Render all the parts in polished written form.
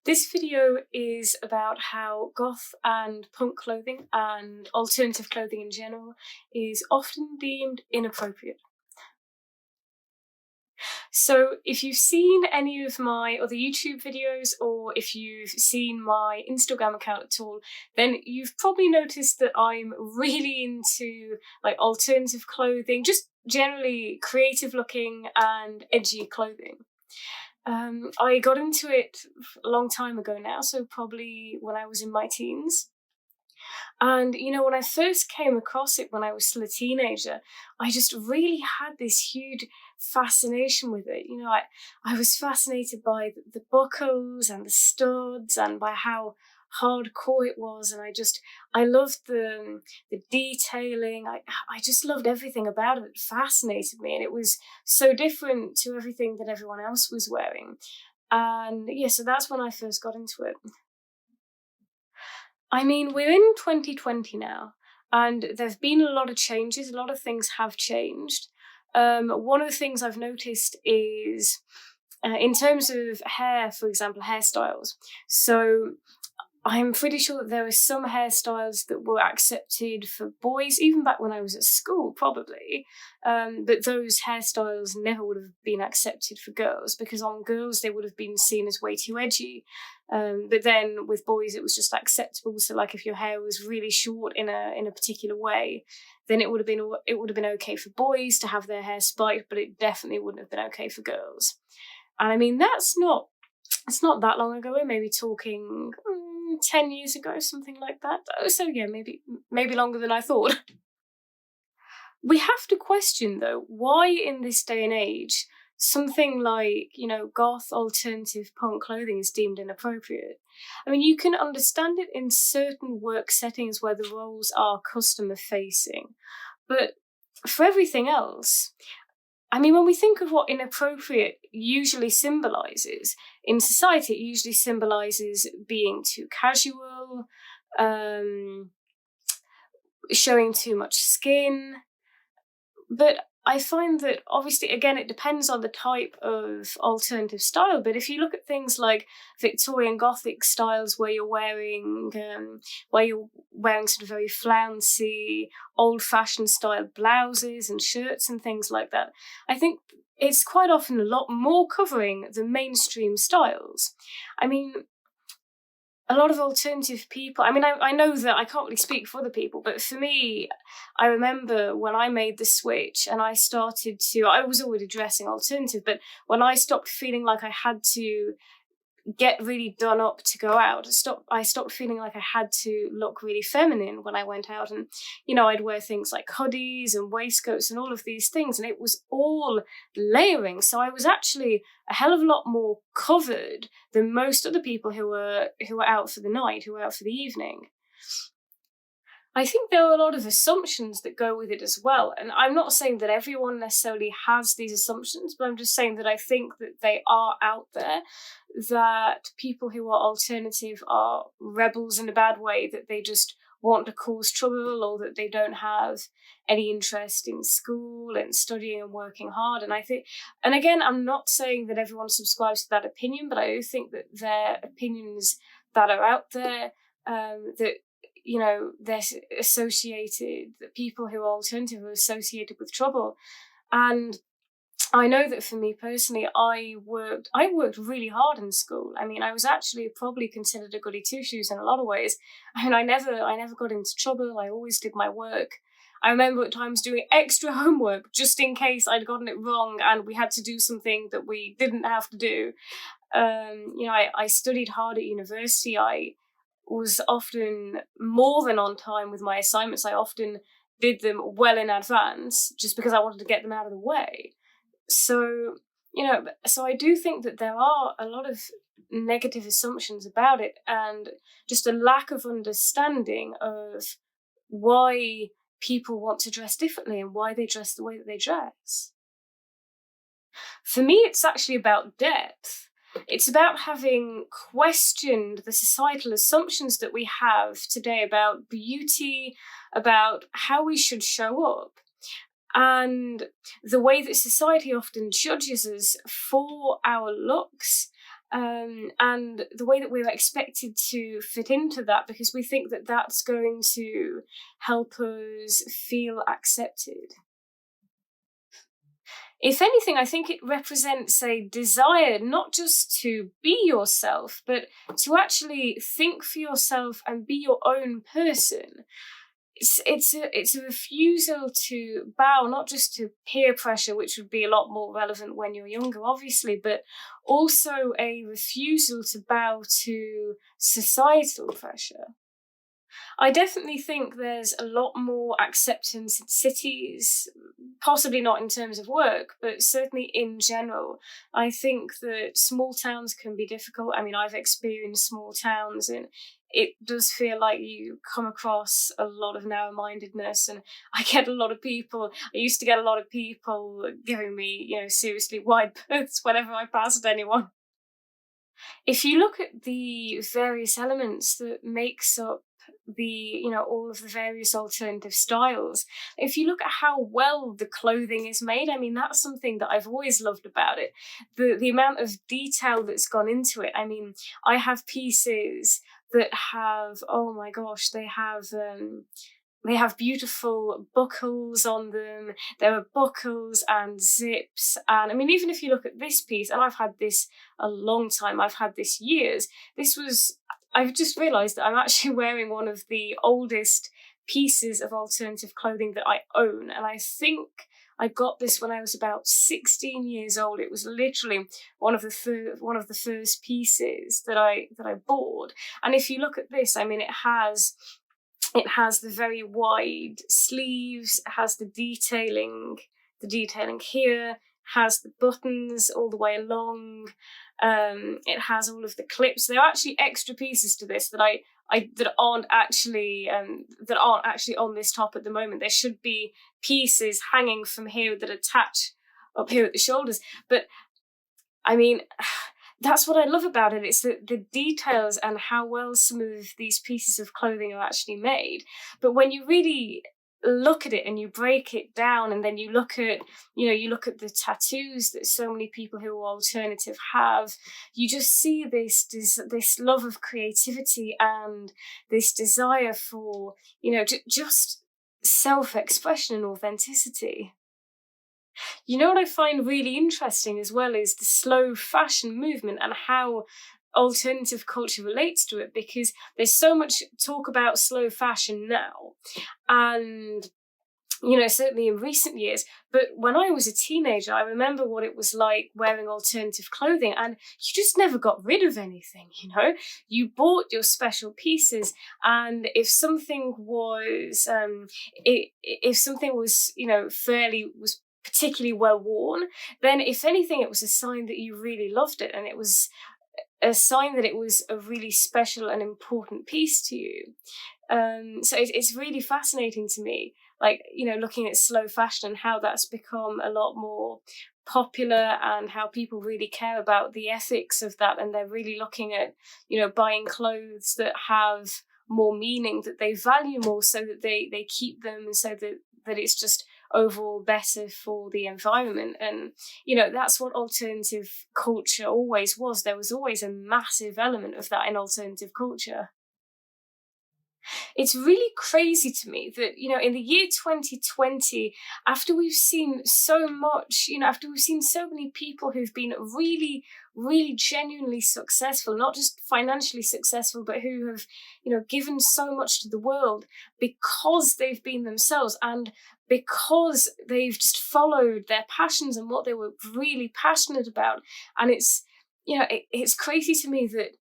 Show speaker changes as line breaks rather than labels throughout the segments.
This video is about how goth and punk clothing and alternative clothing in general is often deemed inappropriate. So if you've seen any of my other YouTube videos or if you've seen my Instagram account at all, then you've probably noticed that I'm really into alternative clothing, just generally creative looking and edgy clothing. I got into it a long time ago now, so probably when I was in my teens. And, when I first came across it when I was still a teenager, I just really had this huge fascination with it. I was fascinated by the buckles and the studs and by how hardcore it was. And I loved the detailing. I just loved everything about it. It fascinated me. And it was so different to everything that everyone else was wearing. And yeah, so that's when I first got into it. I mean, we're in 2020 now, and there've been a lot of changes. A lot of things have changed. One of the things I've noticed is, in terms of hair, for example, hairstyles. So I'm pretty sure that there were some hairstyles that were accepted for boys, even back when I was at school, probably. But those hairstyles never would have been accepted for girls, because on girls they would have been seen as way too edgy. But then with boys it was just acceptable. So like if your hair was really short in a particular way, then it would have been okay for boys to have their hair spiked, but it definitely wouldn't have been okay for girls. And I mean it's not that long ago. We're maybe talking 10 years ago, something like that. So yeah, maybe longer than I thought. We have to question, though, why in this day and age something like, goth alternative punk clothing is deemed inappropriate. I mean, you can understand it in certain work settings where the roles are customer facing, but for everything else, I mean, when we think of what inappropriate usually symbolises, in society it usually symbolises being too casual, showing too much skin. But I find that, obviously, again, it depends on the type of alternative style. But if you look at things like Victorian Gothic styles, where you're wearing sort of very flouncy, old-fashioned style blouses and shirts and things like that, I think it's quite often a lot more covering the mainstream styles. I mean, a lot of alternative people, I mean, I know that I can't really speak for other people, but for me, I remember when I made the switch and I was already dressing alternative, but when I stopped feeling like I had to get really done up to go out, I stopped feeling like I had to look really feminine when I went out. And, I'd wear things like hoodies and waistcoats and all of these things, and it was all layering. So I was actually a hell of a lot more covered than most other people who were out for the night, who were out for the evening. I think there are a lot of assumptions that go with it as well. And I'm not saying that everyone necessarily has these assumptions, but I'm just saying that I think that they are out there, that people who are alternative are rebels in a bad way, that they just want to cause trouble, or that they don't have any interest in school and studying and working hard. And I think, and again, I'm not saying that everyone subscribes to that opinion, but I do think that their opinions that are out there, that they're associated, that people who are alternative are associated with trouble. And I know that for me personally, I worked really hard in school. I mean, I was actually probably considered a goody two-shoes in a lot of ways. I mean, I never got into trouble. I always did my work. I remember at times doing extra homework just in case I'd gotten it wrong and we had to do something that we didn't have to do. I studied hard at university. I was often more than on time with my assignments. I often did them well in advance just because I wanted to get them out of the way. So, so I do think that there are a lot of negative assumptions about it, and just a lack of understanding of why people want to dress differently and why they dress the way that they dress. For me, it's actually about depth. It's about having questioned the societal assumptions that we have today about beauty, about how we should show up, and the way that society often judges us for our looks and the way that we're expected to fit into that, because we think that that's going to help us feel accepted. If anything, I think it represents a desire not just to be yourself, but to actually think for yourself and be your own person. It's a refusal to bow, not just to peer pressure, which would be a lot more relevant when you're younger, obviously, but also a refusal to bow to societal pressure. I definitely think there's a lot more acceptance in cities, possibly not in terms of work, but certainly in general. I think that small towns can be difficult. I mean, I've experienced small towns, and it does feel like you come across a lot of narrow-mindedness, and I used to get a lot of people giving me, seriously wide berths whenever I passed anyone. If you look at the various elements that makes up all of the various alternative styles, if you look at how well the clothing is made, I mean, that's something that I've always loved about it. The amount of detail that's gone into it. I mean, I have pieces that have, oh my gosh, they have beautiful buckles on them. There are buckles and zips. And I mean, even if you look at this piece, and I've had this a long time, I've had this years, I've just realised that I'm actually wearing one of the oldest pieces of alternative clothing that I own. And I think I got this when I was about 16 years old. It was literally one of the first pieces that I bought. And if you look at this, I mean, it has the very wide sleeves, it has the detailing here, has the buttons all the way along. It has all of the clips. There are actually extra pieces to this that that aren't actually on this top at the moment. There should be pieces hanging from here that attach up here at the shoulders. But I mean, that's what I love about it. It's the details and how well some of these pieces of clothing are actually made. But when you really look at it and you break it down, and then you look at the tattoos that so many people who are alternative have, you just see this love of creativity and this desire for, just self-expression and authenticity. You know what I find really interesting as well is the slow fashion movement and how alternative culture relates to it, because there's so much talk about slow fashion now, and certainly in recent years. But when I was a teenager, I remember what it was like wearing alternative clothing, and you just never got rid of anything. You bought your special pieces, and if something was was particularly well worn, then if anything, it was a sign that you really loved it, and it was a sign that it was a really special and important piece to you. So it's really fascinating to me, looking at slow fashion and how that's become a lot more popular, and how people really care about the ethics of that, and they're really looking at, buying clothes that have more meaning, that they value more, so that they keep them, and so that it's just overall better for the environment. And that's what alternative culture always was. There was always a massive element of that in alternative culture. It's really crazy to me that, in the year 2020, after we've seen so much, after we've seen so many people who've been really, really genuinely successful, not just financially successful, but who have, given so much to the world because they've been themselves, and because they've just followed their passions and what they were really passionate about. And it's crazy to me that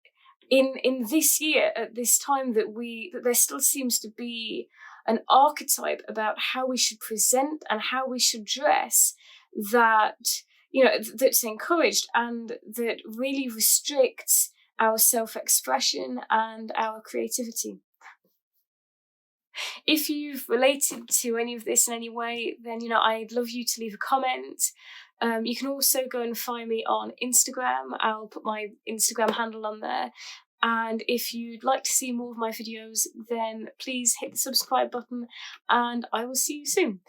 in this year, at this time, that there still seems to be an archetype about how we should present and how we should dress that's encouraged, and that really restricts our self-expression and our creativity. If you've related to any of this in any way, then, I'd love you to leave a comment. You can also go and find me on Instagram. I'll put my Instagram handle on there. And if you'd like to see more of my videos, then please hit the subscribe button, and I will see you soon.